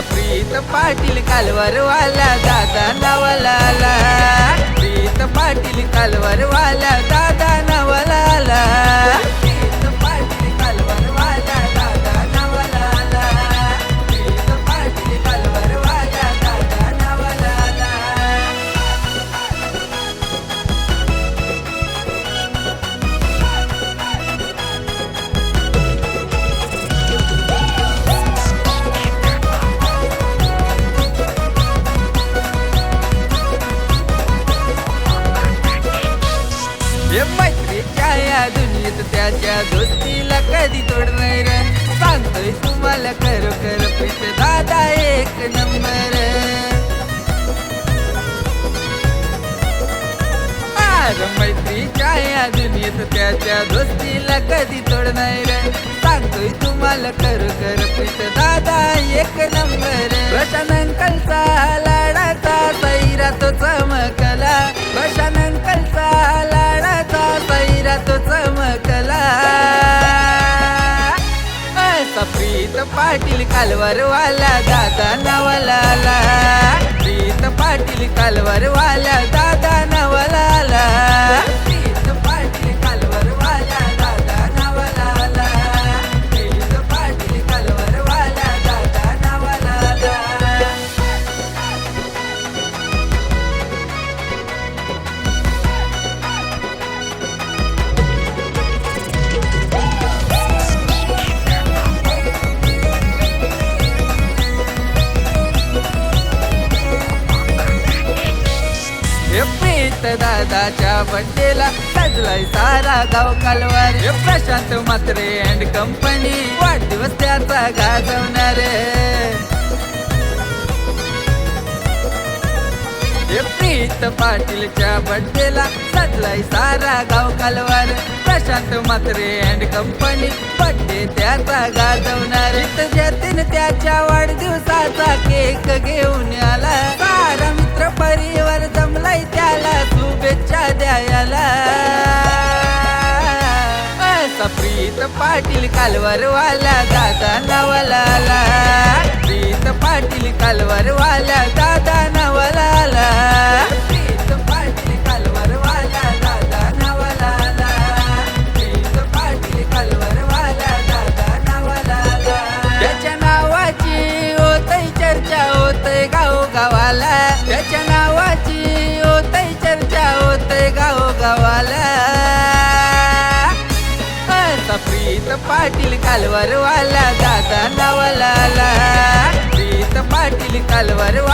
प्रीत पाटील कालवरवाला दादा नवलाला, प्रीत पाटील कालवरवाला दादा नवलाला, प्रीत पाटील कालवरवाला दादा नवलाला, प्रीत पाटील कालवरवाला दादा नवलाला। हे मैत्रीच्या या दुनियेत त्याच्या दोस्तीला कधी तोडणार, सांगतोय तुम्हाला खरोखर प्रीत दादा एक नंबर। मैत्रीच्या या दुनियेत त्याच्या दोस्तीला कधी तोडणार, सांगतोय तुम्हाला खरोखर प्रीत दादा एक नंबर। प्रशांत अंकलचा लाडाचा सैरा तो चमकला, प्रशांत अंकलचा लाडाचा सैरा तो चमकला। असा प्रीत पाटील कालवरवाला दादा नवलाला, प्रीत पाटील कालवरवाला दादा नवलाला, प्रीत पाटील कालवरवाला दादा नवलाला, प्रीत पाटील कालवरवाला दादा नवलाला। हे प्रीत दादाच्या बड्डेला सजलाय सारा गाव कालवार, हे प्रशांत म्हात्रे अँड कंपनी वाढदिवस त्याचा गाजवणार। हे प्रीत पाटीलच्या बड्डेला सजलाय सारा गाव Kalwar, Prashant Mhatre and company birthday त्याचा गाजवणार। जतीन त्याच्या वाढदिवसाचा केक घेऊन आला, सारा मित्र परिवार जमलाय त्याला शुभेच्छा द्यायला। असा प्रीत पाटील कालवरवाला दादा नवलाला, प्रीत पाटील कालवरवाला दादा नवलाला, प्रीत पाटील कालवरवाला दादा नवलाला, प्रीत पाटील कालवरवाला दादा नवलाला। त्याच्या नावाची होतय चर्चा होतय गावोगावाला, त्याच्या नावाची होतय चर्चा होतय गावोगावाला। असा प्रीत पाटील कालवरवाला दादा नवलाला, प्रीत पाटील कालवरवाला